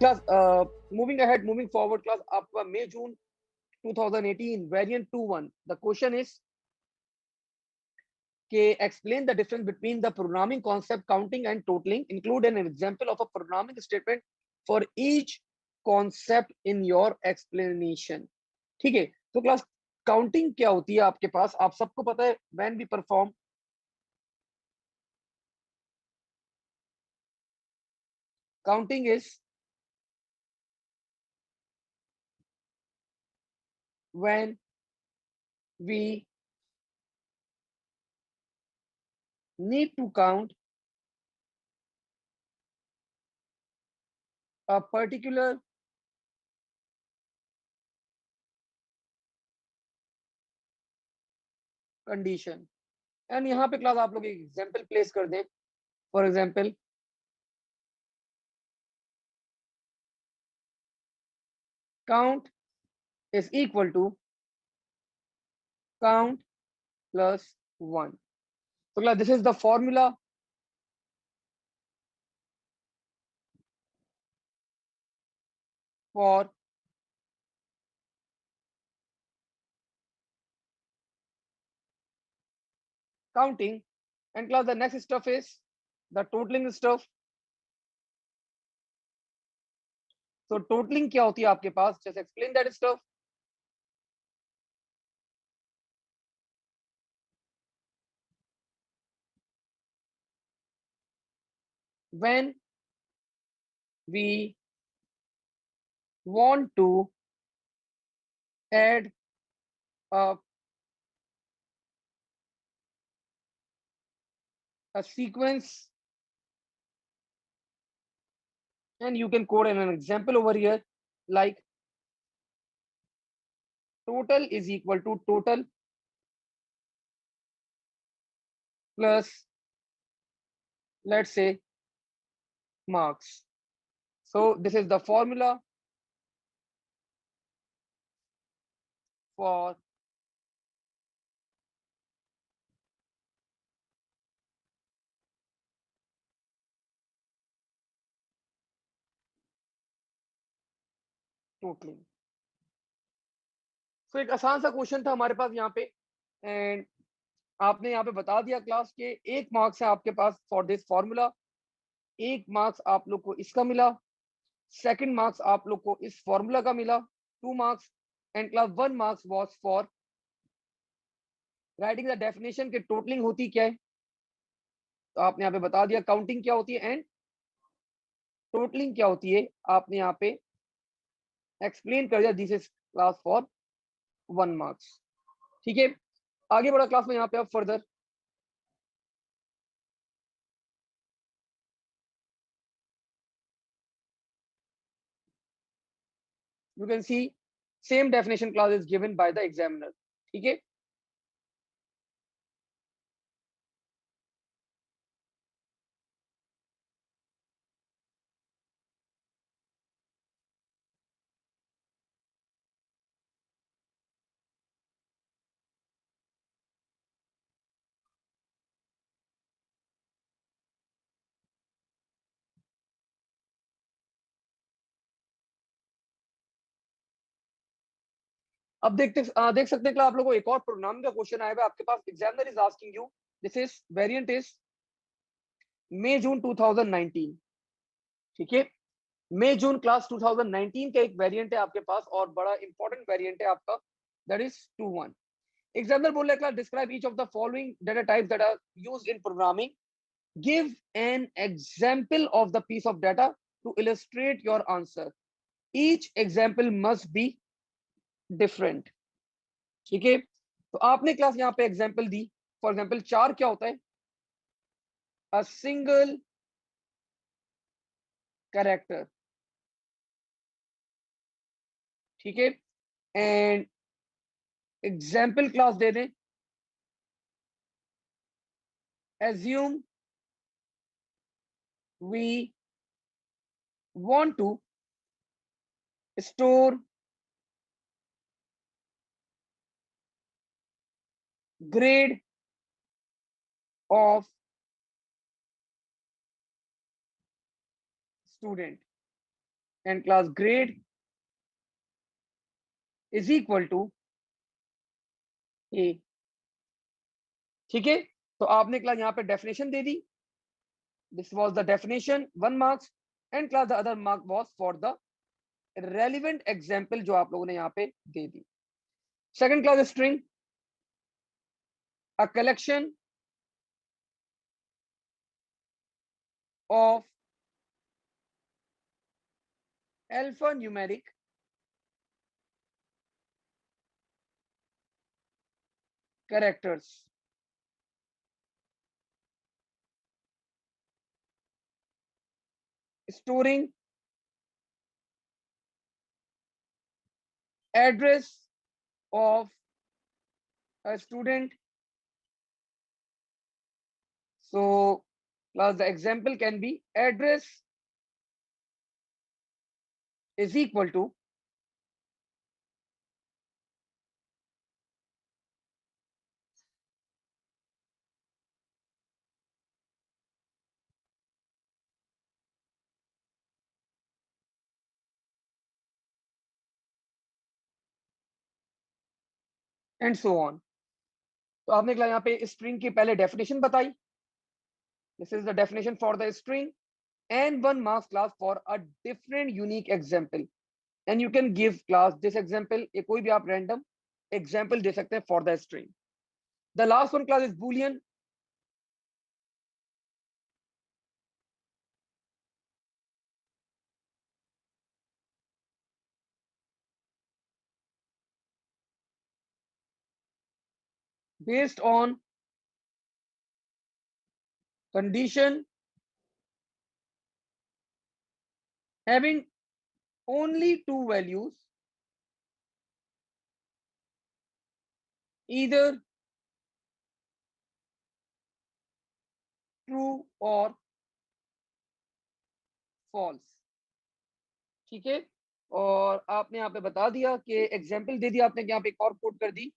class, moving forward class, आपका May June 2018 variant 2.1. The question is explain the difference between the programming concept counting and totaling. Include an example of a programming statement for each concept in your explanation. ठीक है, तो class counting क्या होती है आपके पास, आप सबको पता है, when we perform counting is when we need to count a particular condition. And यहाँ पे क्लास आप लोग एक एग्जाम्पल प्लेस कर दें. For example, count is equal to count plus 1. So class, this is the formula for counting. And class, the next stuff is the totaling stuff. So totaling क्या होती है आपके पास, just explain that stuff. When we want to add up a sequence, and you can code an example over here, like total is equal to total plus, let's say, marks. So this is the formula for totaling. So एक आसान सा question था हमारे पास यहाँ पे, and आपने यहाँ पे बता दिया क्लास के 1 मार्क्स है आपके पास फॉर दिस फॉर्मूला, 1 मार्क्स आप लोग को इसका मिला, सेकंड मार्क्स आप लोग को इस फॉर्मूला का मिला 2 marks, and class 1 marks was for writing the definition के टोटलिंग होती क्या है. तो आपने यहाँ पे बता दिया काउंटिंग क्या होती है एंड टोटलिंग क्या होती है, आपने यहाँ पे एक्सप्लेन कर दिया. This is class for 1 marks. ठीक है, आगे बढ़ा क्लास में यहाँ पे अब further. You can see same definition clause is given by the examiner. ठीक है, अब देख सकते हैं कि आप लोगों को एक और प्रोग्रामिंग का क्वेश्चन आया है आपके पास. Examiner is asking you, this is variant is May June 2019. ठीक है, मई जून क्लास 2019 का एक वेरिएंट है आपके पास और बड़ा इंपॉर्टेंट वेरिएंट है आपका, दैट इज 2.1. एग्जामिनर बोल रहा है describe each of the following data types that are used in programming, give an example of the piece of data to illustrate your answer, each example must be different. ठीक है, तो आपने class यहाँ पे example the. For example चार क्या होता है, अ सिंगल कैरेक्टर. ठीक है, एंड एग्जाम्पल क्लास दे दें, assume we want to store grade of student. and class grade is equal to a। ठीक है, तो आपने क्लास यहाँ पे डेफिनेशन दे दी, this was the definition 1 marks, and class the other mark was for the relevant example जो आप लोगों ने यहाँ पे दे दी। Second class string, a collection of alphanumeric characters storing address of a student. So plus the example can be address is equal to and so on। तो आपने यहाँ पे string की पहले definition बताई, this is the definition for the string, and 1 marks class for a different unique example, and you can give class this example, ये कोई भी आप random example दे सकते हैं for the string। The last one class is boolean, based on condition having only two values, either true or false। ठीक है, और आपने यहाँ पे बता दिया कि एग्जाम्पल दे दिया आपने, यहाँ पे एक और कोट कर दी,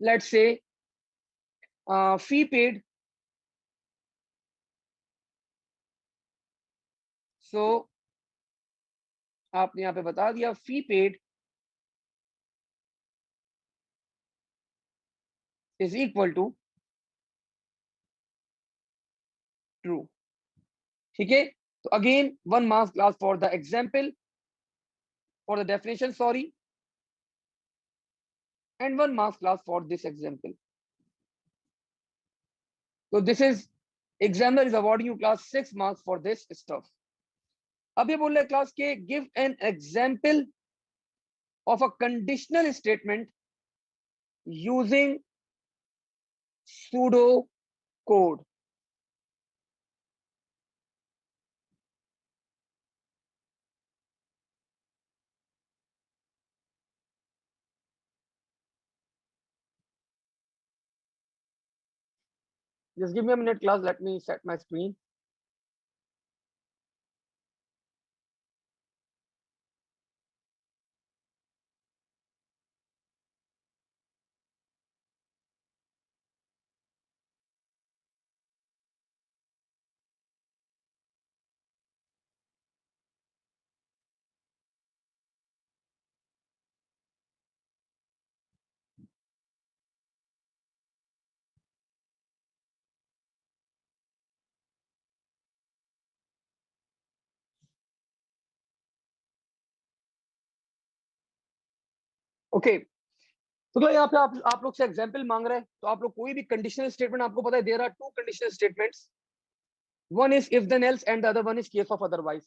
लेट्स से फी पेड, सो आपने यहाँ पे बता दिया fee paid is equal to true. ठीक है, तो again 1 marks class for the example, for the definition sorry, and 1 marks class for this example. तो this is examiner is awarding you class 6 marks for this stuff. अब ये बोल रहे class के give an example of a conditional statement using pseudo code. Just give me a minute, class. Let me set my screen. Okay, तो यहाँ पे आप लोग से एग्जाम्पल मांग रहे हैं, तो आप लोग कोई भी कंडीशनल स्टेटमेंट, आपको पता है there are two conditional statements, one is if then else and the other one is case of otherwise.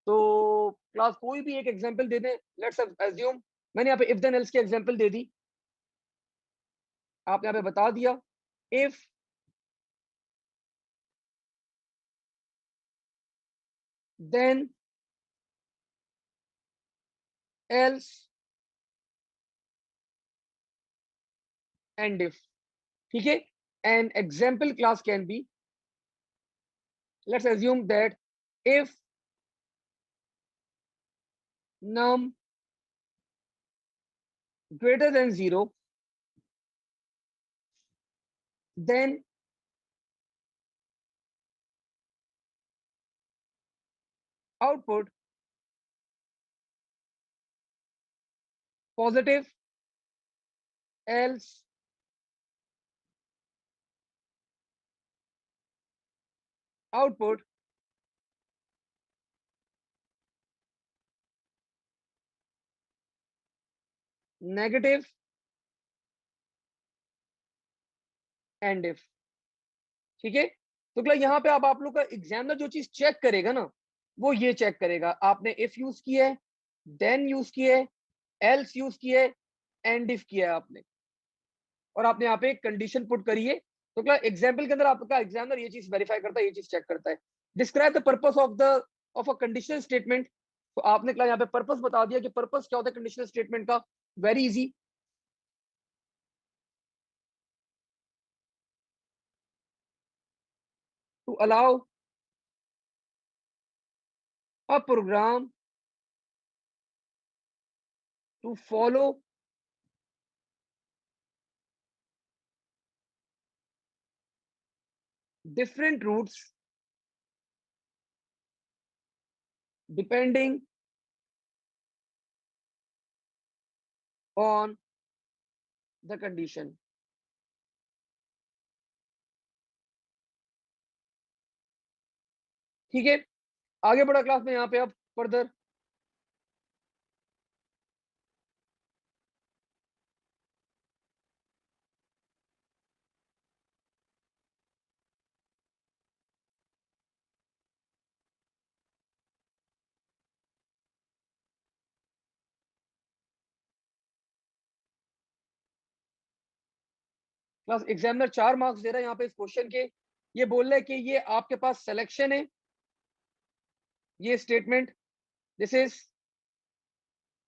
तो क्लास कोई भी एक एग्जाम्पल दे दें, लेट्स अज्यूम मैंने यहाँ पे इफ देन एल्स की एग्जाम्पल दे दी, आपने यहाँ पे बता दिया if then else end if. ठीक है, an example class can be, let's assume that if num greater than 0, then output positive, else, output negative, end if. ठीक है, तो क्या यहाँ पे आप लोग का एग्जामिनर जो चीज चेक करेगा ना, वो ये चेक करेगा आपने इफ यूज किया है, देन यूज किया है, एल्स यूज किया है, एंड इफ किया है आपने, और आपने यहाँ पे एक कंडीशन पुट करी है। तो क्या एग्जाम्पल के अंदर आपका एग्जामिनर ये चीज वेरीफाई करता है, ये चीज चेक करता है। Describe the purpose of a conditional statement. तो आपने क्या यहाँ पे पर्पस बता दिया कि पर्पस क्या होता है कंडीशनल स्टेटमेंट का। Very easy. To allow a program to follow different routes depending on the condition। ठीक है, आगे बढ़ा क्लास में यहाँ पे अब फर्दर। क्लास एग्जामिनर 4 मार्क्स दे रहा है यहाँ पे इस क्वेश्चन के। ये बोल रहा है कि ये आपके पास सिलेक्शन है, ये statement, this is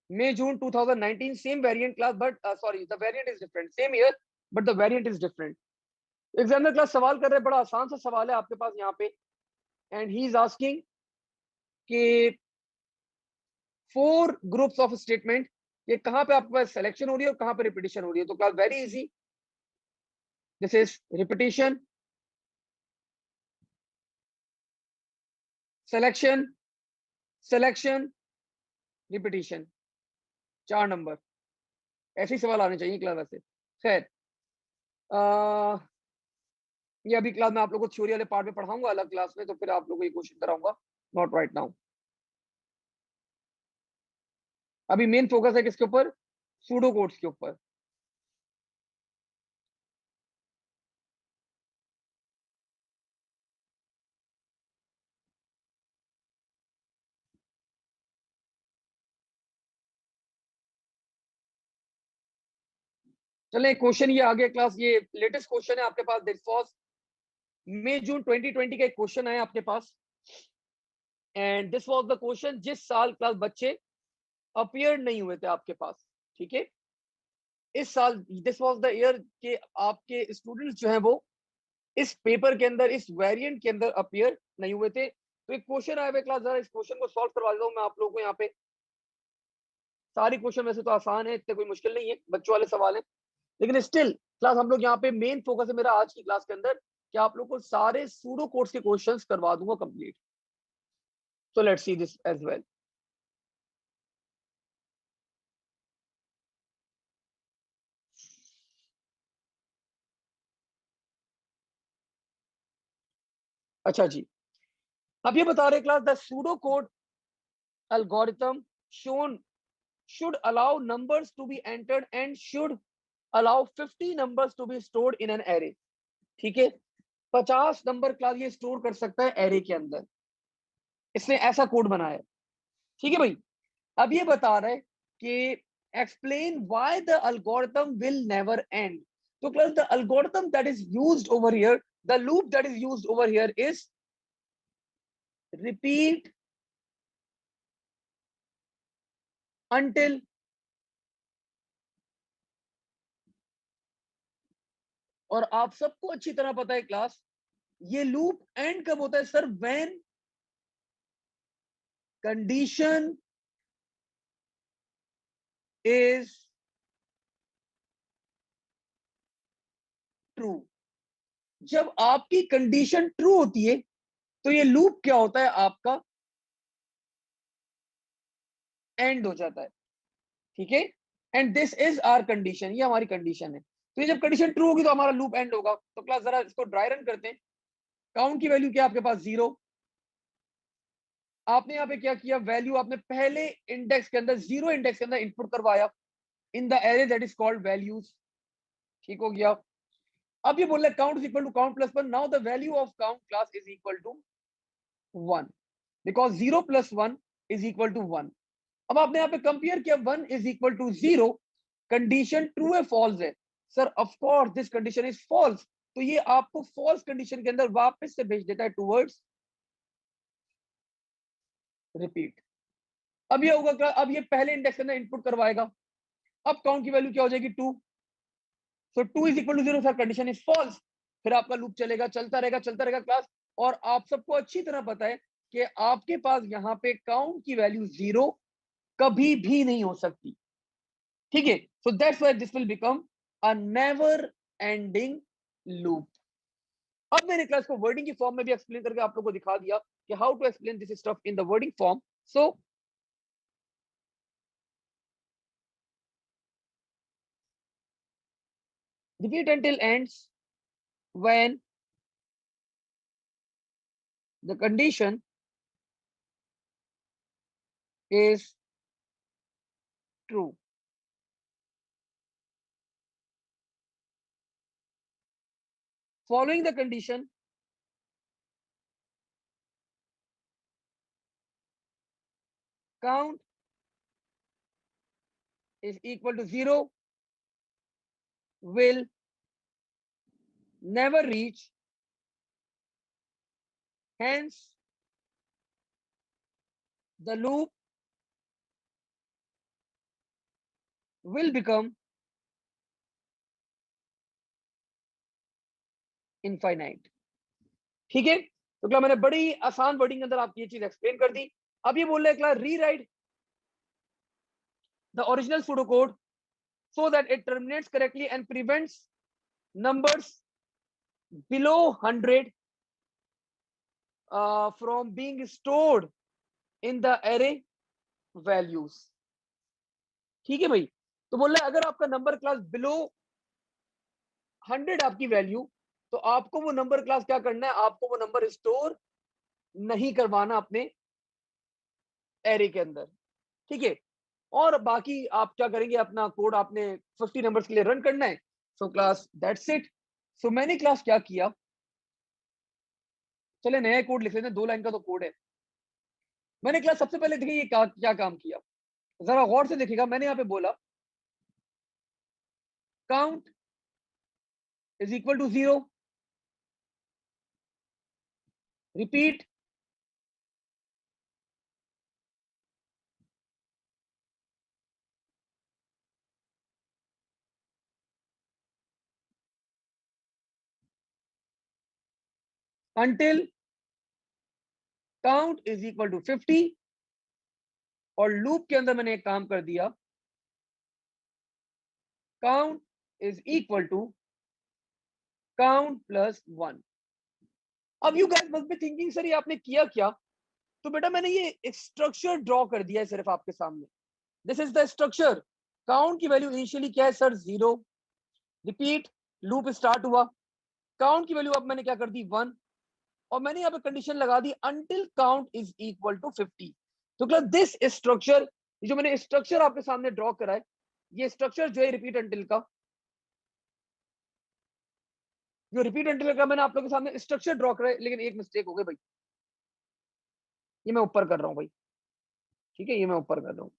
May June 2019 same variant class but sorry the variant is different, same year but the variant is different। Examiner class सवाल कर रहे हैं, बड़ा आसान सा सवाल है आपके पास यहाँ पे, एंड ही इज आस्किंग कि 4 ग्रुप्स ऑफ स्टेटमेंट, ये कहाँ पे आपके पास सिलेक्शन हो रही है और कहाँ पे रिपीटिशन हो रही है। तो class very easy, this is repetition, selection, selection, repetition, 4 number. ऐसे ही सवाल आने चाहिए क्लास वैसे। खैर, ये अभी क्लास में आप लोगों को थ्योरी वाले पार्ट में पढ़ाऊंगा अलग क्लास में, तो फिर आप लोगों को ये क्वेश्चन कराऊंगा, नॉट राइट नाउ। अभी मेन फोकस है किसके ऊपर, सूडो कोड्स के ऊपर। चले क्वेश्चन ये आगे क्लास, ये लेटेस्ट क्वेश्चन है आपके पास, दिस वाज मई जून 2020 का एक क्वेश्चन है आपके पास, and this was the question जिस साल क्लास बच्चे अपीयर नहीं हुए थे आपके पास। ठीक है, इस साल दिस वाज द ईयर के आपके स्टूडेंट्स जो है वो इस पेपर के अंदर, इस वेरिएंट के अंदर अपीयर नहीं हुए थे। तो एक क्वेश्चन आया हुआ क्लास, जरा इस क्वेश्चन को सॉल्व करवा देता हूं मैं आप लोगों को यहाँ पे। सारी क्वेश्चन वैसे तो आसान है, इतने कोई मुश्किल नहीं है, बच्चों वाले सवाल है, लेकिन स्टिल क्लास हम लोग यहाँ पे मेन फोकस है मेरा आज की क्लास के अंदर कि आप लोग को सारे सूडो कोड्स के क्वेश्चंस करवा दूंगा complete. So let's see this as well. अच्छा जी, अब ये बता रहे class the pseudo code algorithm shown should allow numbers to be entered and should allow 50 numbers to be stored in an array। ठीक है, 50 नंबर क्लास ये store कर सकता है एरे के अंदर, इसने ऐसा कोड बनाया है। ठीक है भाई, अब ये बता रहा है कि explain why the algorithm will never end. तो class the algorithm that is used over here, the loop that is used over here is repeat until, और आप सबको अच्छी तरह पता है क्लास, ये लूप एंड कब होता है sir, when condition is true. जब आपकी कंडीशन ट्रू होती है तो ये लूप क्या होता है आपका, एंड हो जाता है। ठीक है, and this is our condition, ये हमारी कंडीशन है। तो ये जब कंडीशन ट्रू होगी तो हमारा लूप एंड होगा। तो क्लास जरा इसको ड्राई रन करते हैं। काउंट की वैल्यू क्या आपके पास 0। आपने यहाँ पे क्या किया, वैल्यू आपने पहले इंडेक्स के अंदर 0 इंडेक्स के अंदर इनपुट करवाया in the array that is called values. ठीक हो गया। अब ये बोल रहा है count is equal to count plus 1। Now the value of count class is equal to 1 because 0 plus 1 is equal to 1। अब आपने यहाँ पे कंपेयर किया 1 is equal to 0, condition true है फॉल्स है। Sir of course this condition is false, तो ये आपको फॉल्स कंडीशन के अंदर वापस से भेज देता है टूवर्ड्स रिपीट। अब ये होगा, अब ये पहले इंडेक्स के अंदर इनपुट करवाएगा। अब काउंट की वैल्यू क्या हो जाएगी 2, so 2 is equal to 0, sir condition is false. फिर आपका लूप चलेगा, चलता रहेगा क्लास। और आप सबको अच्छी तरह पता है कि आपके पास यहाँ पे काउंट की वैल्यू 0 कभी भी नहीं हो सकती। ठीक है, so that's why this will become a never ending loop. अब मैंने क्लास को वर्डिंग की फॉर्म में भी एक्सप्लेन करके आप लोगों को दिखा दिया कि how to explain this stuff in the wording form. So repeat until ends when the condition is true. Following the condition, count is equal to 0 will never reach, hence the loop will become infinite. ठीक है, तो क्या मैंने बड़ी आसान wording के अंदर आपकी ये चीज एक्सप्लेन कर दी। अब ये बोल रहे हैं class rewrite the original pseudocode so that it terminates correctly and prevents numbers below 100 from being stored in the array values. ठीक है भाई, तो बोल रहा है अगर आपका नंबर क्लास बिलो 100 आपकी वैल्यू, तो आपको वो नंबर क्लास क्या करना है, आपको वो नंबर स्टोर नहीं करवाना अपने एरे के अंदर। ठीक है, और बाकी आप क्या करेंगे, अपना कोड आपने 50 नंबर्स के लिए रन करना है। So class that's it. So मैंने क्लास क्या किया, चले नया कोड लिख लेते हैं, 2 लाइन का तो कोड है। मैंने क्लास सबसे पहले देखिए ये क्या काम किया, जरा गौर से देखिएगा। मैंने यहाँ पे बोला count is equal to 0, repeat until count is equal to 50। और लूप के अंदर मैंने एक काम कर दिया, count is equal to count plus 1। अब you guys must be thinking sir ये आपने किया क्या। तो बेटा मैंने ये एक स्ट्रक्चर ड्रॉ कर दिया है सिर्फ आपके सामने। This is the structure. Count की वैल्यू इनिशियली क्या है सर 0, रिपीट लूप स्टार्ट हुआ, काउंट की वैल्यू अब मैंने क्या कर दी 1, और मैंने यहाँ पे कंडीशन लगा दी until count is equal to 50। तो क्लास दिस स्ट्रक्चर, जो मैंने स्ट्रक्चर आपके सामने ड्रॉ करा है, ये स्ट्रक्चर जो है रिपीट अंटिल का, जो रिपीट अंटिल का मैंने आप लोगों के सामने स्ट्रक्चर ड्रॉ करा है, लेकिन एक मिस्टेक हो गई भाई, ये मैं ऊपर कर रहा हूँ भाई। ठीक है, ये मैं ऊपर कर रहा हूँ,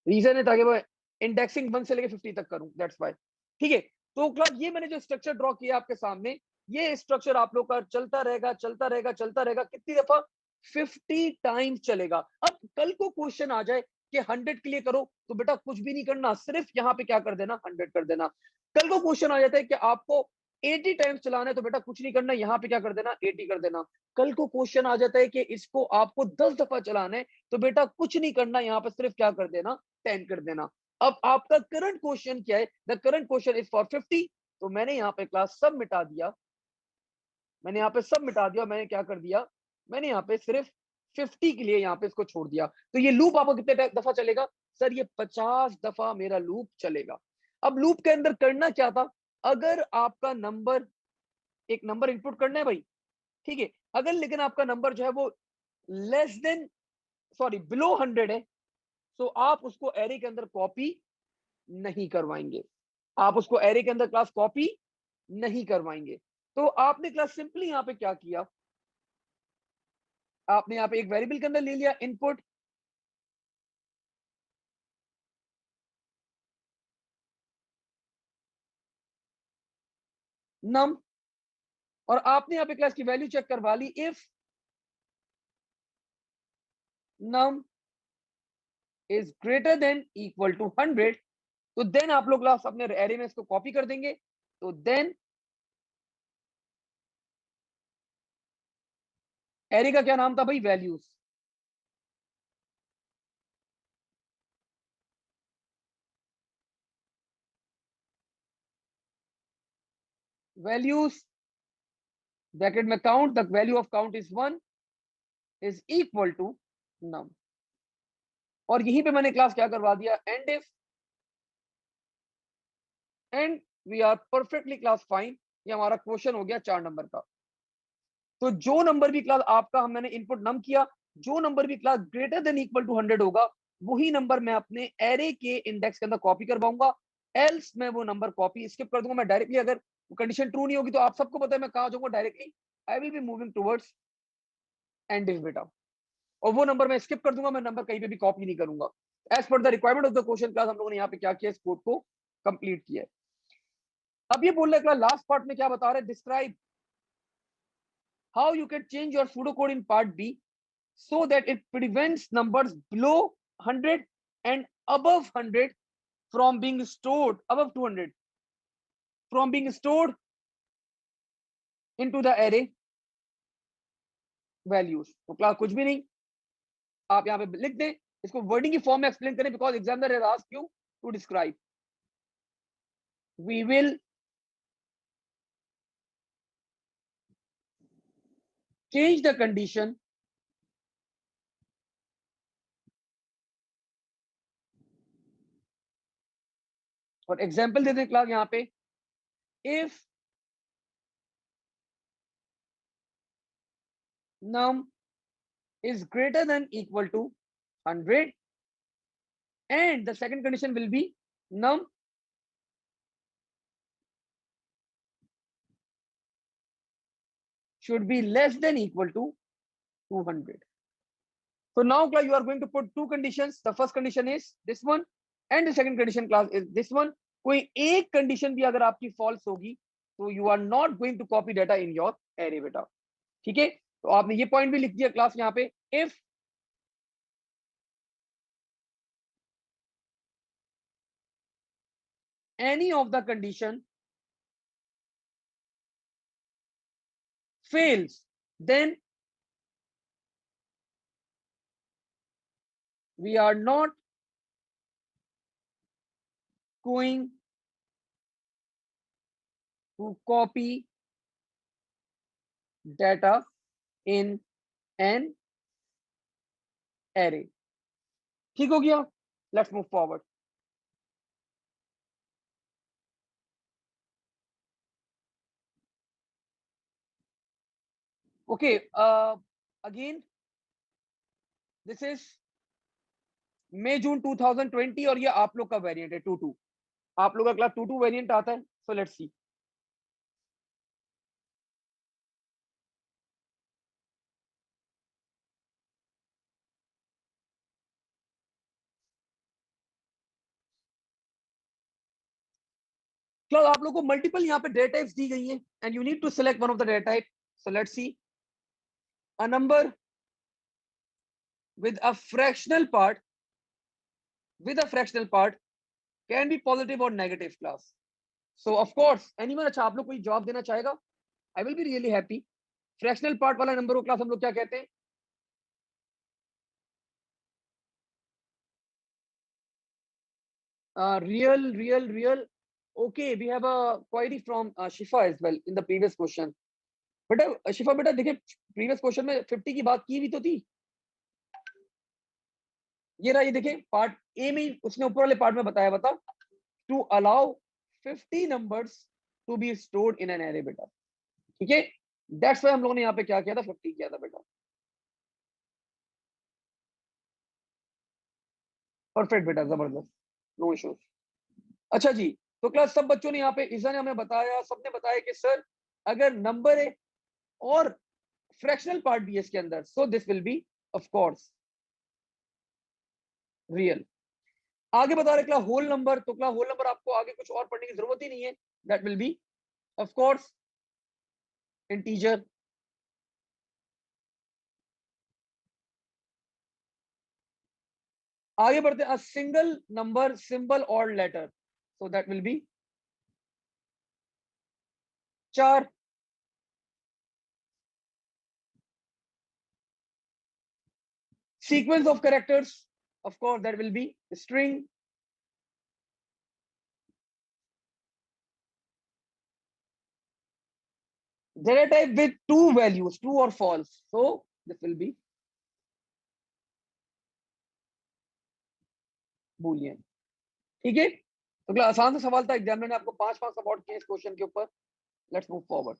रीजन है ताकि मैं इंडेक्सिंग 1 से लेके 50 तक करूं, दैट्स व्हाई। ठीक है, तो क्लास ये मैंने जो स्ट्रक्चर ड्रॉ किया आपके सामने, ये स्ट्रक्चर आप लोग का चलता रहेगा चलता रहेगा चलता रहेगा, कितनी दफा 50 टाइम्स चलेगा। अब कल को क्वेश्चन आ जाए कि 100 के लिए करो, तो बेटा कुछ भी नहीं करना, सिर्फ यहाँ पे क्या कर देना 100 कर देना। कल को क्वेश्चन आ जाता है कि आपको 80 टाइम्स चलाना है, तो बेटा कुछ नहीं करना, यहाँ पे क्या कर देना 80 कर देना। कल को क्वेश्चन आ जाता है कि इसको आपको 10 दफा चलाना है, तो बेटा कुछ नहीं करना, यहाँ पे सिर्फ क्या कर देना 10 कर देना। अब आपका करंट क्वेश्चन क्या है, the current question is for 50। तो मैंने यहाँ पे क्लास सब मिटा दिया, मैंने यहाँ पे सब मिटा दिया, मैंने क्या कर दिया, मैंने यहाँ पे सिर्फ 50 के लिए यहाँ पे इसको छोड़ दिया। तो ये लूप आपको कितने दफा चलेगा, सर ये 50 दफा मेरा लूप चलेगा। अब लूप के अंदर करना क्या था, अगर आपका नंबर, एक नंबर इनपुट करना है भाई, ठीक है, अगर लेकिन आपका नंबर जो है वो लेस देन, सॉरी बिलो 100 है, तो आप उसको एरे के अंदर कॉपी नहीं करवाएंगे, आप उसको एरे के अंदर क्लास कॉपी नहीं करवाएंगे। तो आपने क्लास सिंपली यहां पे क्या किया, आपने यहां पे एक वेरिएबल के अंदर ले लिया इनपुट, नम, और आपने यहां पे क्लास की वैल्यू चेक करवा ली, if num is greater than equal to 100, तो देन आप लोग क्लास अपने एरे में इसको कॉपी कर देंगे। तो देन एरे का क्या नाम था भाई, वैल्यूज, वैल्यूज ब्रैकेट में count, the value of count is 1 is equal to num, और यहीं पे मैंने क्लास क्या करवा दिया, and if, and we are perfectly class fine, ये हमारा क्वेश्चन हो गया 4 नंबर का। तो जो नंबर भी क्लास आपका हम मैंने इनपुट नम किया, जो नंबर भी class greater than equal to 100 होगा, वही नंबर मैं अपने एरे के इंडेक्स के अंदर कॉपी करवाऊंगा, एल्स मैं वो नंबर कॉपी स्किप कर दूंगा। मैं डायरेक्टली, अगर कंडीशन ट्रू नहीं होगी तो आप सबको पता है मैं कहा जाऊंगा directly, I will be moving towards and if बेटा, और वो नंबर मैं स्किप कर दूंगा, मैं नंबर कहीं पे भी कॉपी नहीं करूंगा। As per the requirement of the question class हम लोगों ने यहाँ पे क्या किया, इस कोड को कंप्लीट किया है। अब ये बोल रहे लास्ट पार्ट में क्या बता रहे, describe how you can change your pseudo code in part B so that it prevents numbers below 100 and above 100 from being stored, above 200 from being stored into the array values। तो class कुछ भी नहीं, आप यहां पे लिख दें, इसको वर्डिंग की फॉर्म में एक्सप्लेन करें, because examiner has asked you to describe, we will change the condition और एग्जाम्पल दे दें क्लास यहां पे, if num is greater than equal to 100 and the second condition will be num should be less than equal to 200। So now class you are going to put two conditions, the first condition is this one and the second condition class is this one। कोई एक condition भी अगर आपकी false होगी तो you are not going to copy data in your array बेटा, ठीक है। तो आपने ये पॉइंट भी लिख दिया क्लास यहाँ पे, if any of the condition fails then we are not going to copy data in an array। ठीक हो गया, let's move forward. Okay, again this is May June 2020 और ये आप लोग का वेरिएंट है 22, आप लोग का क्लास 22 वेरिएंट आता है। सो लेट्स सी, क्लास आप लोग को मल्टीपल यहाँ पे डेटा टाइप्स दी गई हैं and you need to select one of the data type. So let's see, a number with a fractional part, with a fractional part can be positive or negative class। So of course anyone, अच्छा आप लोग कोई जवाब देना चाहेगा, I will be really happy। Fractional part वाला number को class हम लोग क्या कहते हैं, real। Okay, we have a query from Shifa as well in the previous question। बेटा शिफा बेटा देखिए, प्रीवियस क्वेश्चन में 50 की बात की भी तो थी, ये रहा, ये देखिए पार्ट ए में उसने ऊपर वाले पार्ट में बताया, बता to allow 50 numbers to be stored in an array बेटा। ठीक है, दैट्स वाई हम लोगों ने यहाँ पे क्या किया था, 50 किया था बेटा। परफेक्ट बेटा, जबरदस्त, नो इश्यूज। अच्छा जी, तो क्लास सब बच्चों ने यहाँ पे, ईजा ने हमें बताया, सबने बताया कि सर अगर नंबर है और फ्रैक्शनल पार्ट भी है इसके अंदर, so this will be of course real. आगे बता रहे क्लास होल नंबर, तो क्लास होल नंबर आपको आगे कुछ और पढ़ने की जरूरत ही नहीं है, that will be of course integer. आगे बढ़ते हैं, सिंगल नंबर सिंबल और letter, so that will be 4। sequence of characters, of course that will be string। data type with two values, true or false, so this will be boolean। ठीक है, तो अगला आसान सा सवाल था, एग्जामिनर ने आपको 5 सपोर्ट किए इस क्वेश्चन के ऊपर। Let's move forward.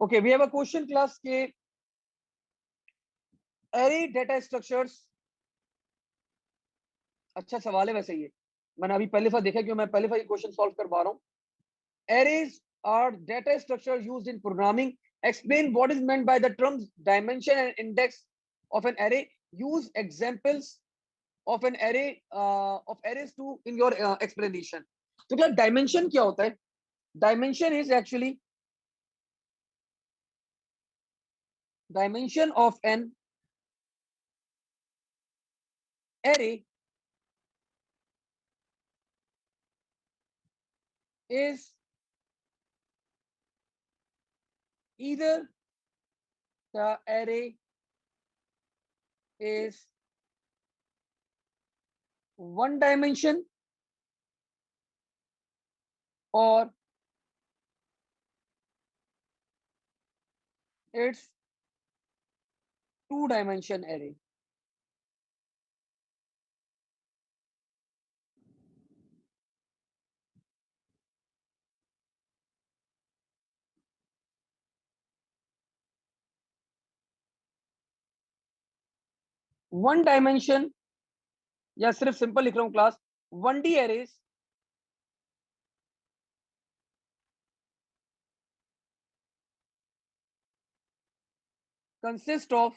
Okay, we have a question class के एरे डेटा स्ट्रक्चर्स। अच्छा सवाल है वैसे ये, मैंने अभी पहले बार देखा, क्यों मैं पहले बार ये क्वेश्चन सॉल्व करवा रहा हूँ। Arrays are data structures used in programming. Explain what is meant by the terms dimension and index of an array. Use examples of an array of arrays to in your explanation. तो क्या dimension क्या होता है? Dimension is actually dimension of an array is either the array is one dimension or it's two dimension array। One dimension या सिर्फ simple लिख रहा हूं class, 1D arrays consist of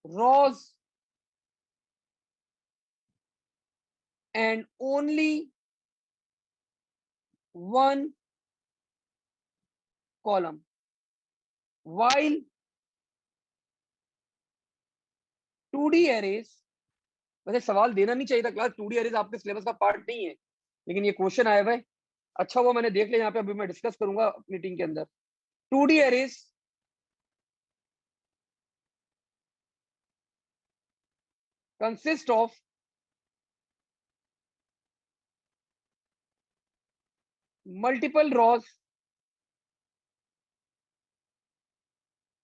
rows and only one column, while 2D arrays, वैसे सवाल देना नहीं चाहिए था क्लास, 2D arrays आपके सिलेबस का पार्ट नहीं है, लेकिन ये क्वेश्चन आया हुआ है, अच्छा वो मैंने देख लिया, यहाँ पे अभी मैं डिस्कस करूंगा मीटिंग के अंदर। 2D arrays consist of multiple rows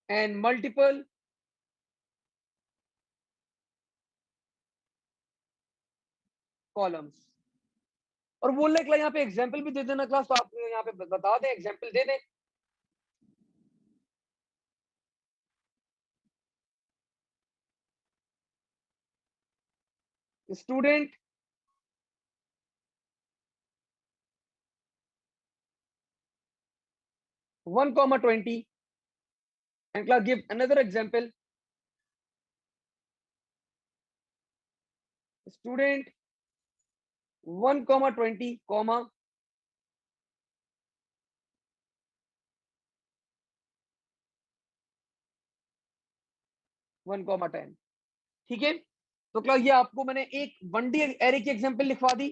and multiple columns। और बोल रहे क्लास यहाँ पे एग्जाम्पल भी दे देना क्लास, तो आप यहाँ पे बता दें, एग्जाम्पल दे दें। Student 1,20 and class give another example, student 1,20 comma 1,10। ठीक है, तो क्लास ये आपको मैंने एक 1D एरे की एग्जांपल लिखवा दी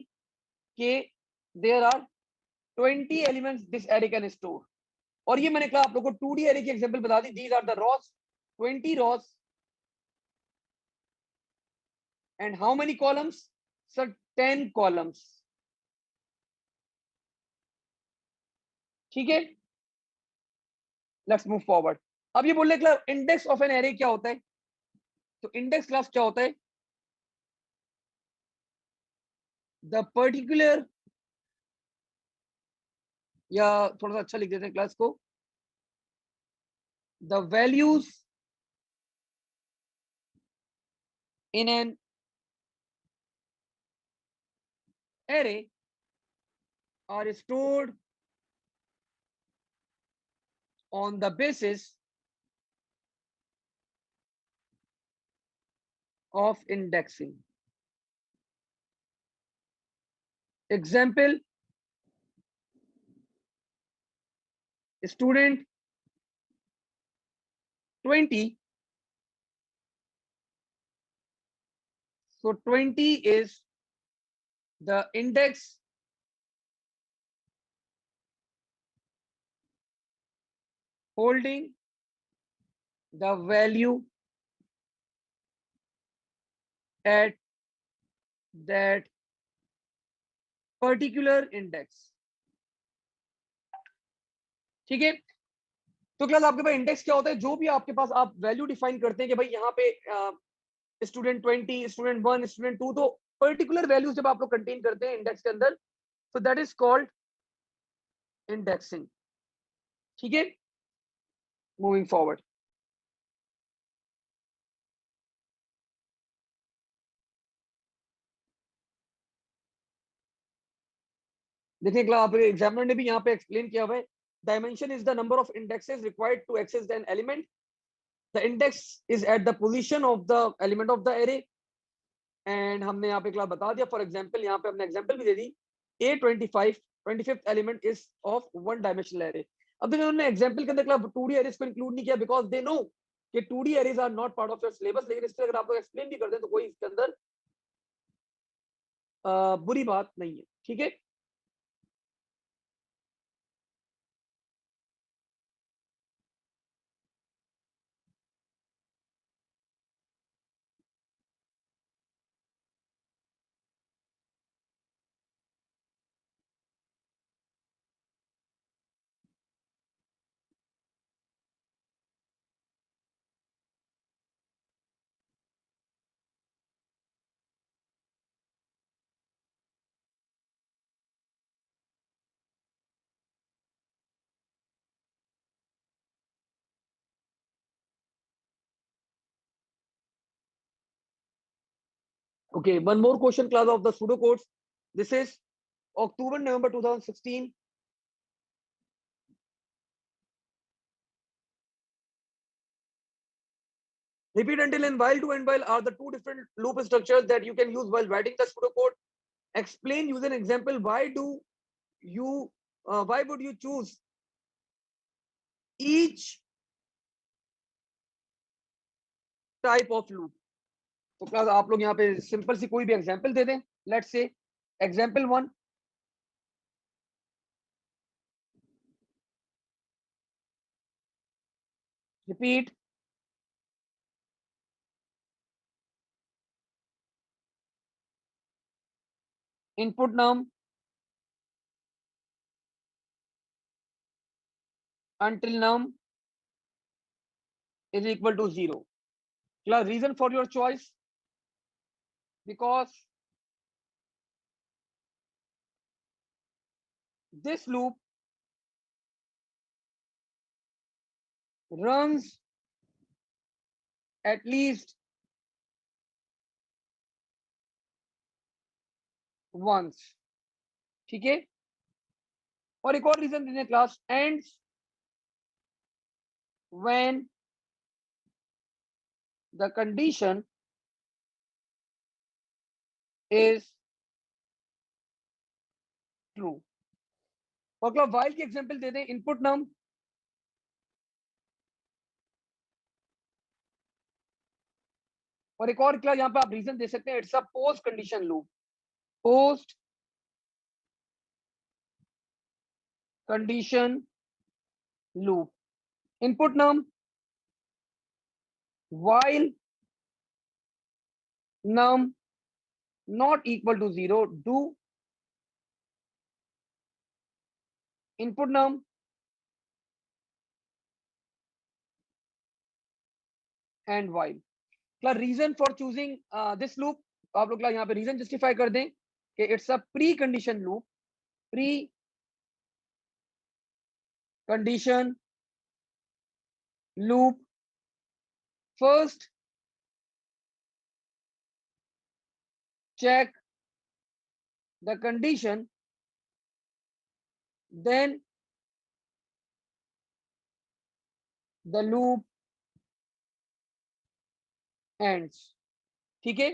कि there are 20 elements this array can store, और ये मैंने क्लास आप लोगों को 2D एरे की एग्जांपल बता दी, these are the rows, 20 rows and how many columns, sir 10 columns. ठीक है, लेट्स मूव फॉरवर्ड। अब ये बोल रहे class index of an array क्या होता है, तो इंडेक्स क्लास क्या होता है, द पर्टिकुलर, या थोड़ा सा अच्छा लिख देते हैं क्लास को, the values in an array are stored on the basis of indexing. Example, student 20. So 20 is the index holding the value at that particular index. ठीक है, तो क्लास आपके पास इंडेक्स क्या होता है, जो भी आपके पास आप वैल्यू डिफाइन करते हैं कि भाई यहाँ पे स्टूडेंट 20, स्टूडेंट 1, स्टूडेंट 2, तो पर्टिकुलर वैल्यू जब आप लोग कंटेन करते हैं इंडेक्स के अंदर, तो दैट इज कॉल्ड इंडेक्सिंग। ठीक है, मूविंग फॉरवर्ड। देखिए क्लास आप एग्जामिनर ने भी यहाँ पे एक्सप्लेन किया हुआ है, dimension is the number of indexes required to access an element, the index is at the position of the element of the array. And हमने यहाँ पे क्लास बता दिया, फॉर एग्जांपल यहाँ पे हमने एग्जांपल भी दे दी, A25 25th element is of one dimensional array. अब देखिए उन्होंने एग्जांपल के अंदर क्लास 2D एरेज को इंक्लूड नहीं किया, बिकॉज दे नो कि 2D arrays are not part of your syllabus, लेकिन इसलिए अगर आप लोग एक्सप्लेन भी करते हैं तो कोई इसके अंदर बुरी बात नहीं है। ठीक है, okay, one more question class of the pseudo codes. This is October November 2016. Repeat until and while to and while are the two different loop structures that you can use while writing the pseudocode. Explain, use an example. Why would you choose each type of loop? तो class आप लोग यहाँ पे simple सी कोई भी example दे दें। Let's say example 1, repeat input num until num is equal to 0. Class, reason for your choice, because this loop runs at least once. ठीक है, और एक और रीजन देने class, ends when the condition is true। और class while की example दे दें, input नम और एक और क्लास यहाँ पे आप रीजन दे सकते हैं, it's a post condition loop, post condition loop. Input num while num not equal to 0 do input num end while. Reason for choosing this loop, आप लोग यहाँ पे रीजन जस्टिफाई कर दें कि it's a pre condition loop, pre condition loop. First check the condition, then the loop ends। ठीक है,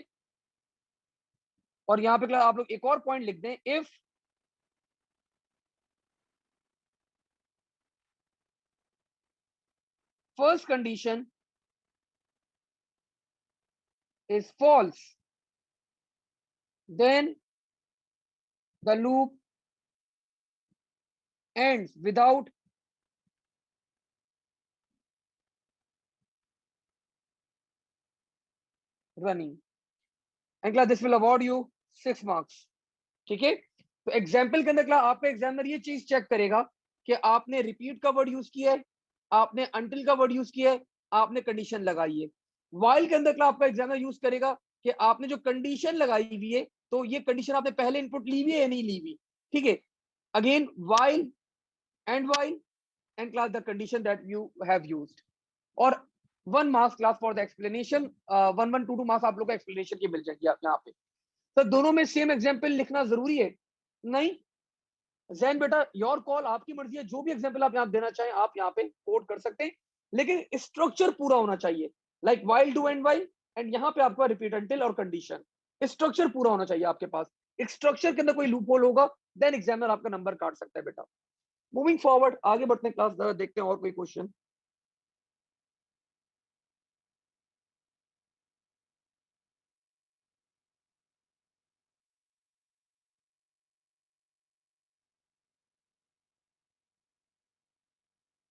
और यहां पे आप लोग एक और पॉइंट लिख दें, if first condition is false, then the loop ends without running, and class this will award you 6 marks। ठीक है, तो एग्जाम्पल के अंदर क्लास आपका एग्जामिनर ये चीज चेक करेगा कि आपने रिपीट का वर्ड यूज किया है, आपने अनटिल का वर्ड यूज किया है, आपने कंडीशन लगाई है। वाइल के अंदर क्लास आपका एग्जामिनर यूज करेगा कि आपने जो कंडीशन लगाई हुई है, तो ये कंडीशन आपने पहले इनपुट ली हुई है या नहीं ली हुई। ठीक है, again while and class the condition that you have used, और 1 marks class for the explanation, 1 1 2 2 marks आप लोग को एक्सप्लेनेशन की मिल जाएगी आप यहाँ पे। तो दोनों में सेम एग्जाम्पल लिखना जरूरी है नहीं? जैन बेटा योर कॉल, आपकी मर्जी है, जो भी एग्जांपल आप यहाँ देना चाहें आप यहाँ पे कोड कर सकते हैं, लेकिन स्ट्रक्चर पूरा होना चाहिए, like while do and while, and यहाँ पे आपका रिपीट अंटिल और कंडीशन, स्ट्रक्चर पूरा होना चाहिए आपके पास। एक स्ट्रक्चर के अंदर कोई लूप होल होगा, देन एग्जामिनर आपका नंबर काट सकता है बेटा। मूविंग फॉरवर्ड, आगे बढ़ते हैं क्लास, देखते हैं और कोई question.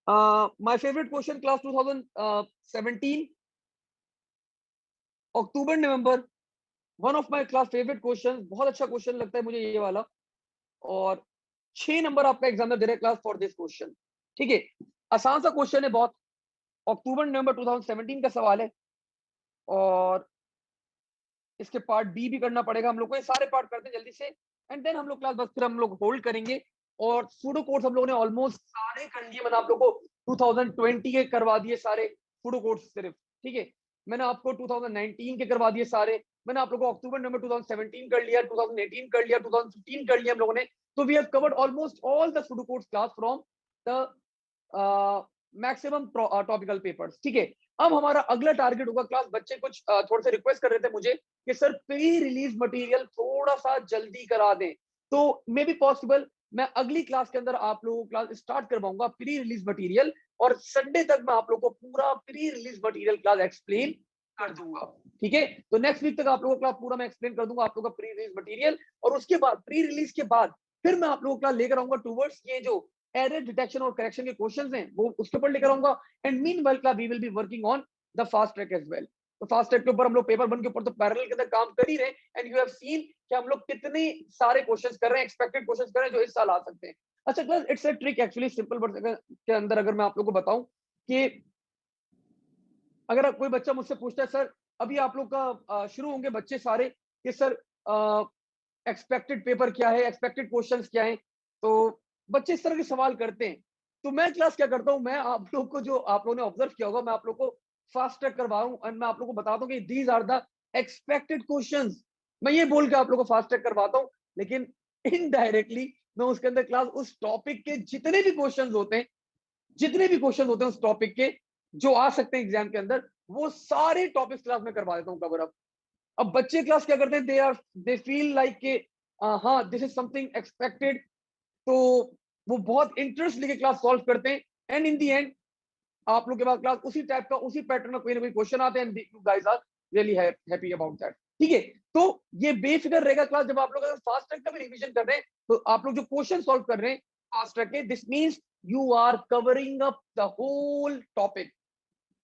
My favourite question class 2017 October November, one of my class favourite question, बहुत अच्छा क्वेश्चन लगता है मुझे ये वाला, और 6 नंबर आपका एग्जामिनर दे रहा है क्लास फॉर दिस क्वेश्चन। ठीक है, आसान सा क्वेश्चन है बहुत, अक्टूबर नवंबर 2017 का सवाल है, और इसके पार्ट बी भी करना पड़ेगा हम लोग को, ये सारे पार्ट करते हैं जल्दी से, एंड देन हम लोग क्लास बस फिर हम लोग होल्ड करेंगे। और सूडो कोर्स हम लोगों ने ऑलमोस्ट सारे कर लिए, मैंने आप लोग को 2020 के करवा दिए सारे सूडो कोर्स सिर्फ। ठीक है, मैंने आपको 2019 के करवा दिए सारे, मैंने आप लोगों को अक्टूबर नवंबर 2017 कर लिया, 2018 कर लिया, 2015 कर लिया हम लोगों ने। तो we have covered almost all the pseudo course class from the maximum topical papers. ठीक है, अब हमारा अगला टारगेट होगा क्लास, बच्चे कुछ थोड़े से रिक्वेस्ट कर रहे थे मुझे कि सर प्री रिलीज मटेरियल थोड़ा सा जल्दी करा दें, तो मे बी पॉसिबल मैं अगली क्लास के अंदर आप लोगों को क्लास स्टार्ट करवाऊंगा प्री रिलीज मटेरियल, और संडे तक मैं आप लोगों को पूरा pre release material class explain कर दूंगा। ठीक है, तो नेक्स्ट वीक तक आप लोगों को क्लास पूरा मैं एक्सप्लेन कर दूंगा आप लोगों का प्री रिलीज मटेरियल, और उसके बाद प्री रिलीज के बाद फिर मैं आप लोगों को क्लास लेकर आऊंगा टूवर्ड्स ये जो एरर डिटेक्शन और करेक्शन के क्वेश्चंस हैं वो उसके ऊपर लेकर आऊंगा, and meanwhile class we will be working on the fast track as well. तो फास्ट ट्रैक के ऊपर हम लोग पेपर 1 के ऊपर तो पैरेलल के अंदर काम कर ही रहे हैं, एंड यू हैव सीन कि हम लोग कितने सारे क्वेश्चंस कर रहे हैं, एक्सपेक्टेड क्वेश्चंस कर रहे हैं जो इस साल आ सकते हैं। अच्छा class, it's a trick actually, simple word के अंदर अगर मैं आप लोगों को बताऊं कि अगर कोई बच्चा मुझसे पूछता है सर अभी आप लोग का शुरू होंगे बच्चे सारे कि सर एक्सपेक्टेड पेपर क्या है, एक्सपेक्टेड क्वेश्चंस क्या है, तो बच्चे इस तरह के सवाल करते हैं, तो मैं क्लास क्या करता हूं, मैं आप लोग को जो आप लोगों ने ऑब्जर्व किया होगा, मैं आप लोग को फास्ट ट्रैक करवाऊं और मैं आप लोग को बताता हूं कि these are the expected questions, मैं ये बोल के आप लोग को फास्ट ट्रैक करवाता हूं, लेकिन इनडायरेक्टली मैं उसके अंदर क्लास उस टॉपिक के जितने भी क्वेश्चंस होते हैं, जितने भी क्वेश्चन होते हैं उस टॉपिक के जो आ सकते हैं एग्जाम के अंदर, वो सारे टॉपिक्स क्लास में करवा देता हूँ कवर अप। अब बच्चे क्लास क्या करते हैं, दे फील लाइक के हाँ दिस इज समथिंग एक्सपेक्टेड, तो वो बहुत इंटरेस्ट लेके क्लास सॉल्व करते हैं, एंड इन दी एंड आप लोग के पास क्लास उसी टाइप का उसी पैटर्न में कोई ना कोई क्वेश्चन आते हैं, and you guys are really happy about that. ठीक है, तो ये बेफिक्र रहेगा क्लास, जब आप लोग अगर फास्ट ट्रैक का भी रिवीजन कर रहे हैं तो आप लोग जो क्वेश्चन सॉल्व कर रहे हैं फास्ट ट्रैक के, this means you are covering up the whole topic.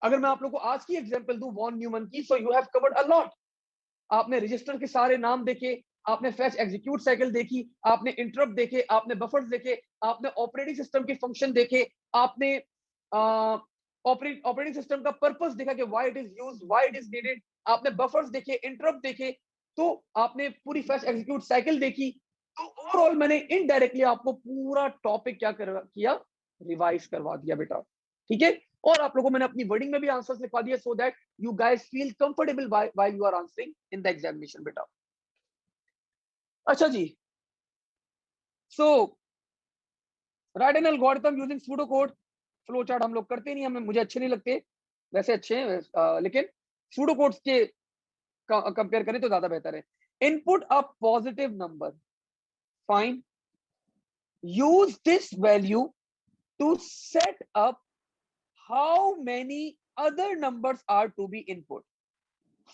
अगर मैं आप लोग को आज की एग्जांपल दूं वॉन न्यूमन की, so you have covered a lot. आपने रजिस्टर के सारे नाम देखे, आपने फेच एग्जीक्यूट साइकिल देखी, आपने इंटरप्ट देखे, आपने बफर्स देखे, आपने ऑपरेटिंग सिस्टम के फंक्शन देखे, आपने ऑपरेटिंग सिस्टम का पर्पस देखा कि why it is used, why it is needed, आपने बफर्स देखे, इंटरप्ट देखे, तो आपने पूरी फेच एग्जीक्यूट साइकिल देखी। तो ओवरऑल मैंने इनडायरेक्टली आपको पूरा टॉपिक क्या किया, रिवाइज करवा दिया बेटा, ठीक है। और आप लोगों को मैंने अपनी वर्डिंग में भी आंसर्स लिखवा दिया so that you guys feel comfortable while you are answering in the examination बेटा। अच्छा जी, so write an algorithm using pseudo code. Flow chart हम लोग करते नहीं, हमें मुझे अच्छे नहीं लगते, वैसे अच्छे हैं लेकिन सूडो कोड्स के कंपेयर करें तो ज्यादा बेहतर है। Input a positive number, fine, use this value to set up how many other numbers are to be input.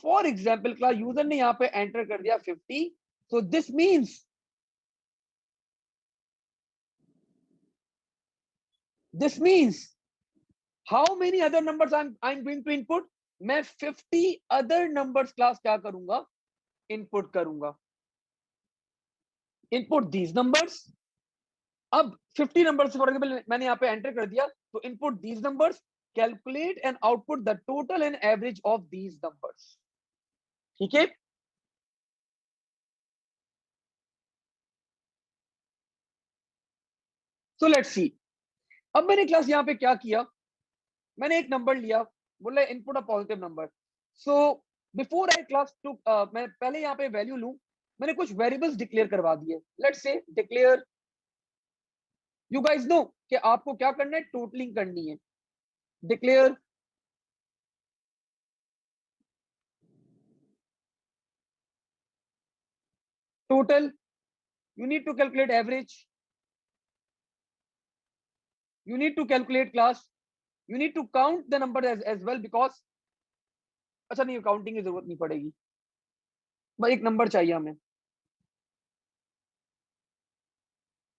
For example, class user ने यहां पे एंटर कर दिया 50, so this means how many other numbers I'm going to input, मैं 50 other numbers class क्या करूंगा, input करूंगा। Input these numbers, अब 50 नंबर फॉर एग्जाम्पल मैंने यहाँ पे एंटर कर दिया, तो input these numbers, calculate and output the total and average of these numbers, ठीक है। सो लेट्स सी, अब मैंने क्लास यहाँ पे क्या किया, मैंने एक नंबर लिया, बोला input a positive number. So before I class to, मैं पहले यहाँ पे वैल्यू लूं, मैंने कुछ वेरिएबल्स डिक्लेयर करवा दिए। Let's say declare, you guys no कि आपको क्या करना है, टोटलिंग करनी है। Declare total, you need to calculate average, you need to calculate class, you need to count the number as well because, अच्छा नहीं काउंटिंग की जरूरत नहीं पड़ेगी, बस एक नंबर चाहिए हमें,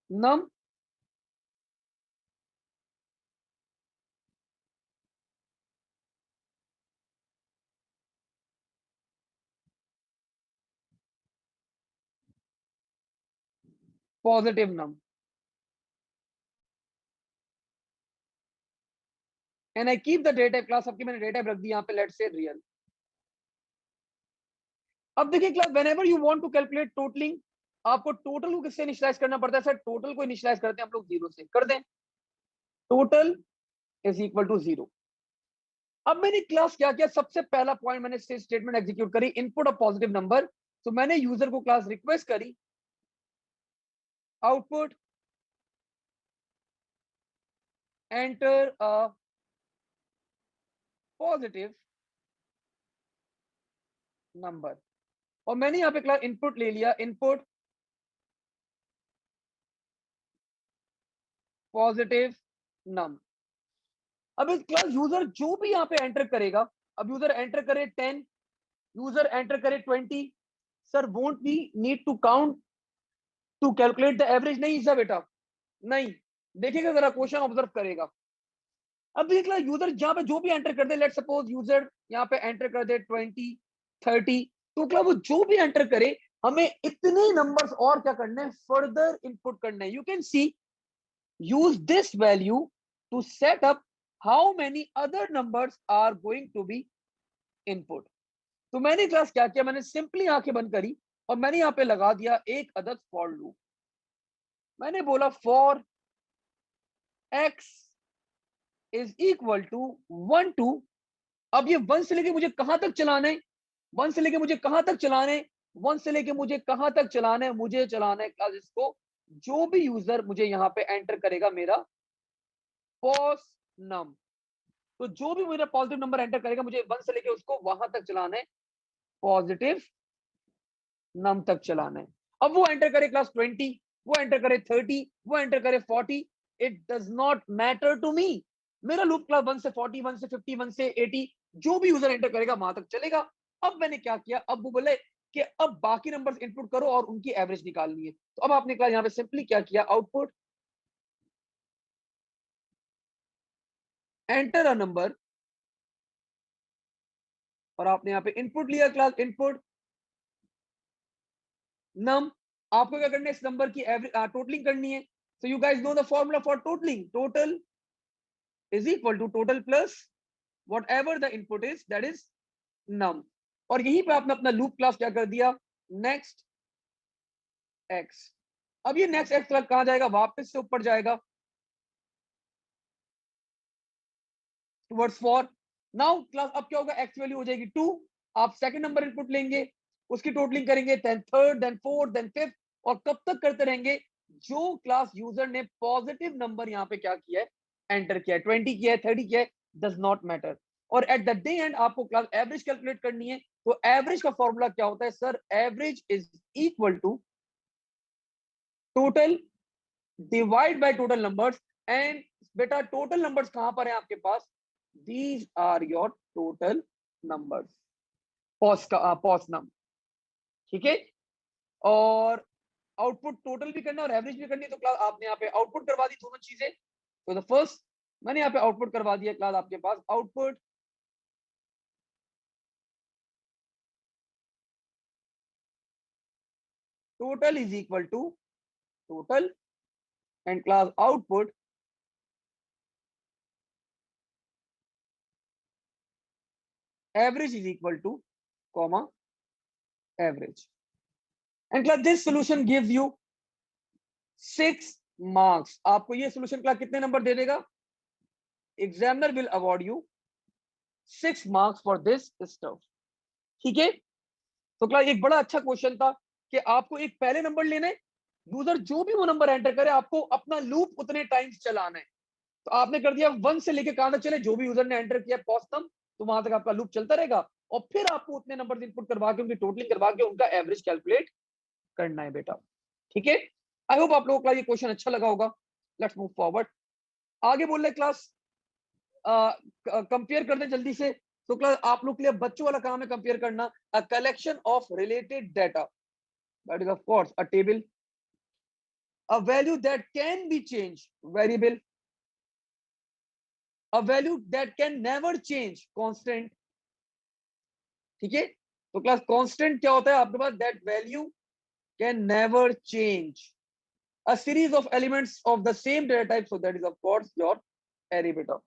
num positive num, and I keep the data class, आपकी मैंने डेटा रख दी यहाँ पे, लेट्स से रियल। अब देखिए class, whenever you want to calculate totalling, आपको टोटल को किससे इनिशियलाइज करना पड़ता है, सर टोटल को इनिशियलाइज करते हैं हम लोग जीरो से, कर दें, total is equal to zero. अब मैंने क्लास क्या किया, सबसे पहला पॉइंट मैंने स्टेटमेंट एग्जीक्यूट करी, इनपुट ऑफ पॉजिटिव नंबर। तो मैंने यूजर को क्लास रिक्वेस्ट करी, output enter a positive number, और मैंने यहाँ पे क्लास इनपुट ले लिया, इनपुट पॉजिटिव नम। अब इस क्लास यूजर जो भी यहाँ पे एंटर करेगा, अब यूजर एंटर करे 10, यूजर एंटर करे 20, sir won't we need to count to calculate the average, नहीं सर बेटा नहीं, देखिएगा जरा क्वेश्चन ऑब्जर्व करेगा। अब देख लो यूजर जहां पे जो भी एंटर कर दे, लेट सपोज यूजर यहाँ पे एंटर कर दे 20, 30, तो क्या वो जो भी एंटर करे, हमें इतने नंबर्स और क्या करने हैं, फर्दर इनपुट करने हैं। You can see, use this value to set up how many other numbers are going to be input। तो मैंने क्लास क्या किया, मैंने सिंपली आंखें बंद करी और मैंने यहां पे लगा दिया एक अदद फॉर लूप। मैंने बोला for x is equal to 1 to, अब ये 1 से लेके मुझे कहां तक चलाना है, 1 से लेके मुझे कहां तक चलाना है, 1 से लेके मुझे कहां तक चलाना है, मुझे चलाना है क्लास इसको, जो भी यूजर मुझे यहाँ पे एंटर करेगा मेरा पॉस नम, तो जो भी मेरा पॉजिटिव नंबर एंटर करेगा, मुझे 1 से लेके उसको वहां तक चलाना है, पॉजिटिव नम तक चलाना है। अब वो एंटर करे क्लास 20, वो एंटर करे 30, वो एंटर करे 40, it does not matter to me, मेरा लूप क्लास 1 से 40, 1 से 50, 1 से 80, जो भी यूजर एंटर करेगा वहां तक चलेगा। अब मैंने क्या किया, अब वो बोले कि अब बाकी नंबर्स इनपुट करो और उनकी एवरेज निकालनी है। तो अब आपने कहा यहाँ पे सिंपली क्या किया, आउटपुट एंटर अ नंबर, और आपने यहाँ पे इनपुट लिया क्लास इनपुट नम, आपको क्या करना है, इस नंबर की एवरेज टोटलिंग करनी है। So you guys know the formula for totalling, total is equal to total plus whatever the input is that is num. और यहीं पे आपने अपना लूप क्लास क्या कर दिया, नेक्स्ट एक्स। अब ये नेक्स्ट एक्स कहां जाएगा, वापस से ऊपर जाएगा टुवर्ड्स फॉर। नाउ क्लास अब क्या होगा, एक्स वैल्यू हो जाएगी 2, आप सेकंड नंबर इनपुट लेंगे, उसकी टोटलिंग करेंगे, then third, then fourth, then fifth, और कब तक करते रहेंगे जो क्लास यूजर ने पॉजिटिव नंबर यहाँ पे क्या किया है, एंटर किया है, 20 किया है, 30 किया है, डज नॉट मैटर। और एट द डे एंड आपको क्लास एवरेज कैलकुलेट करनी है, तो एवरेज का फॉर्मूला क्या होता है sir, average is equal to total divide by total numbers. And बेटा टोटल नंबर्स कहां पर है आपके पास, these are your total numbers, pos का पॉस नम, ठीक है। और आउटपुट टोटल भी करना और एवरेज भी करनी है, तो क्लास आपने यहाँ पे आउटपुट करवा दी दोनों चीजें। तो द फर्स्ट मैंने यहाँ पे आउटपुट करवा दिया क्लास, आपके पास output total is equal to total and class output average is equal to comma average. And class this solution gives you 6 marks. आपको ये सोल्यूशन क्लास कितने नंबर दे देगा, examiner will award you 6 marks for this stuff, ठीक है। तो class एक बड़ा अच्छा क्वेश्चन था कि आपको एक पहले नंबर लेना है, यूजर जो भी वो नंबर एंटर करे आपको अपना लूप उतने टाइम्स चलाना है। तो आपने कर दिया 1 से लेके कहां तक चले, जो भी यूजर ने एंटर किया पॉस्टम, तो वहां तक आपका लूप चलता रहेगा, और फिर आपको उतने नंबर इनपुट करवा के उनकी टोटलिंग करवा के उनका एवरेज कैलकुलेट करना है बेटा, ठीक है। आई होप आप लोगों को ये क्वेश्चन अच्छा लगा होगा। लेट्स मूव फॉरवर्ड, आगे बोल रहे क्लास कंपेयर कर दें जल्दी से। तो क्लास आप लोग के लिए बच्चों वाला काम है कंपेयर करना, अ collection of related data, that is of course a table, a value that can be changed variable, a value that can never change constant, ठीक है। तो क्लास कांस्टेंट क्या होता है आपके पास, that value can never change, a series of elements of the same data type, so that is of course your array बेटा।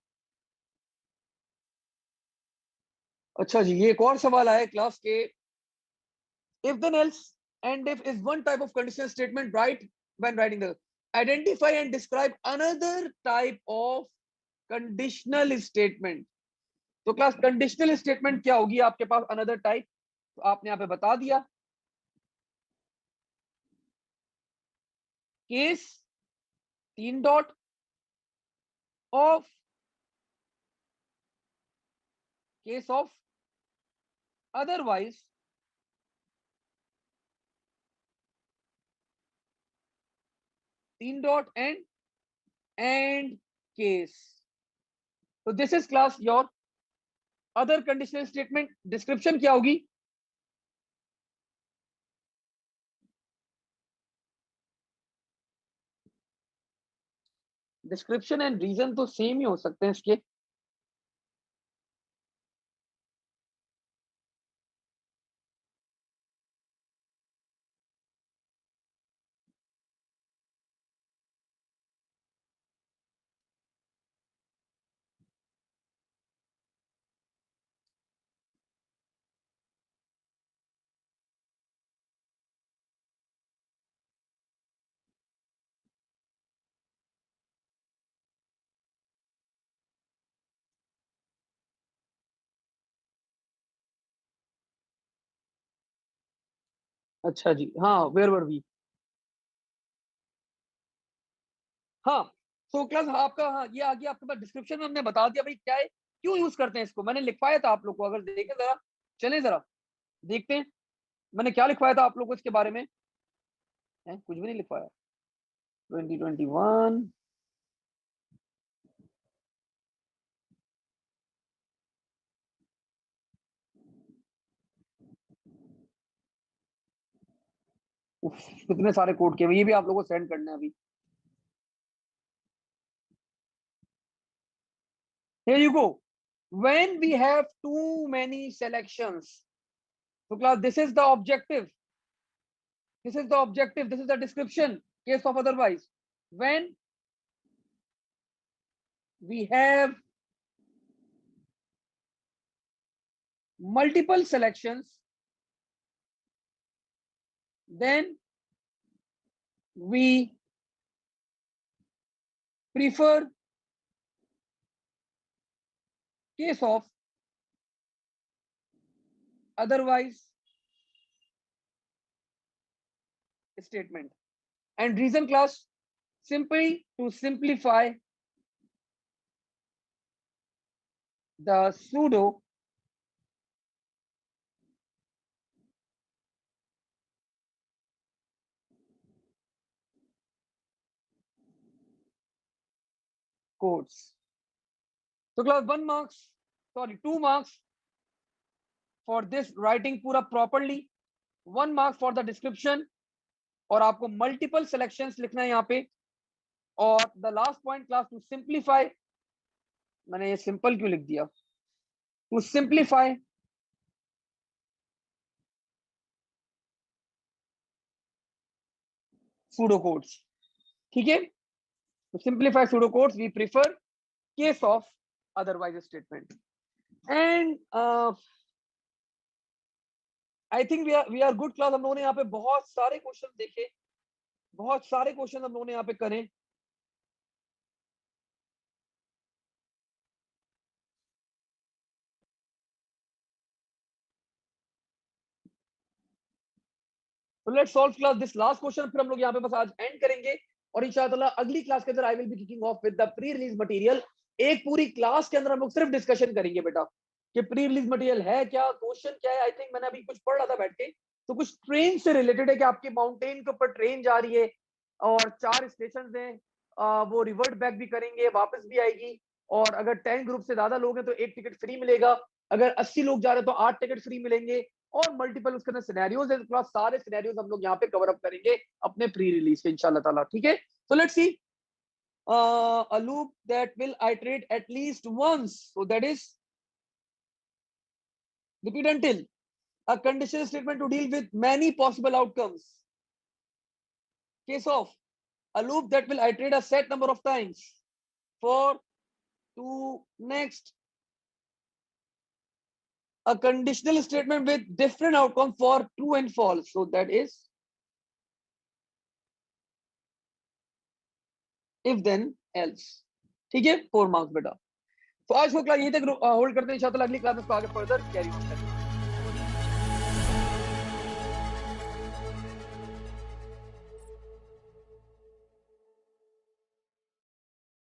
अच्छा जी, ये एक और सवाल आया क्लास के, if then else and if is one type of conditional statement, right, when writing the identify and describe another type of conditional statement। तो class conditional statement क्या होगी आपके पास, अनदर टाइप, तो आपने यहां पे बता दिया, case 3 dot of, case of otherwise, 3 dot end case. तो this is class your other conditional statement. Description क्या होगी, डिस्क्रिप्शन एंड रीजन तो सेम ही हो सकते हैं इसके। अच्छा जी, हाँ वेयर वर वी, हाँ। तो क्लास आपका, हाँ ये आ गया आपके पास, डिस्क्रिप्शन में हमने बता दिया भाई क्या है, क्यों यूज करते हैं इसको, मैंने लिखवाया था आप लोग को, अगर देखें जरा, चले जरा देखते हैं मैंने क्या लिखवाया था आप लोग को इसके बारे में, है कुछ भी नहीं लिखवाया। 2021 कितने सारे कोड के, ये भी आप लोगों को सेंड करना है अभी। Here you go. When we have too many selections, so class, this is the objective. This is the objective. This is the description. Case of otherwise. When we have multiple selections, then we prefer case of otherwise statement. And reason class, simply to simplify the pseudo codes. So class 1 marks, sorry 2 marks for this writing पूरा properly, 1 mark for the description, और आपको multiple selections लिखना है यहाँ पे। और the last point class to simplify, मैंने ये सिंपल क्यों लिख दिया, टू सिंप्लीफाई सूडो कोड्स। ठीक है, to simplify pseudocodes we prefer case of otherwise statement. And I think we are good class। हम लोगों ने यहाँ पे बहुत सारे क्वेश्चन देखे, बहुत सारे क्वेश्चन हम लोगों ने यहाँ पे करें। So let's solve class this last question, फिर हम लोग यहाँ पे बस आज एंड करेंगे। और इंशाल्लाह अगली क्लास के अंदर I will be kicking off with the pre release material. एक पूरी क्लास के अंदर हम लोग सिर्फ डिस्कशन करेंगे बेटा कि प्री रिलीज मटेरियल है क्या, क्वेश्चन क्या है। आई थिंक मैंने अभी कुछ पढ़ रहा था बैठ के, तो कुछ ट्रेन से रिलेटेड है कि आपकी माउंटेन के ऊपर ट्रेन जा रही है और 4 स्टेशन हैं, वो रिवर्ट बैक भी करेंगे, वापस भी आएगी। और अगर 10 ग्रुप से ज्यादा लोग हैं तो 1 टिकट फ्री मिलेगा, अगर 80 लोग जा रहे हैं तो 8 टिकट फ्री मिलेंगे। और मल्टीपल उसके अंदर सिनेरियोज है, तो सारे सिनेरियोज हम लोग यहाँ पे कवर अप करेंगे अपने प्री रिलीज के इंशाल्लाह ताला। ठीक है, so let's see a loop that will iterate at least once, so that is repeat until a conditional statement to deal with many possible outcomes. Case of a loop that will iterate a set number of times for to next a conditional statement with different outcome for true and false, so that is if then else। ठीक है, 4 marks बेटा। तो आज को class यहीं तक hold करते हैं, इंशाल्लाह अगली क्लास में इसको आगे फर्दर कैरी ऑन करेंगे।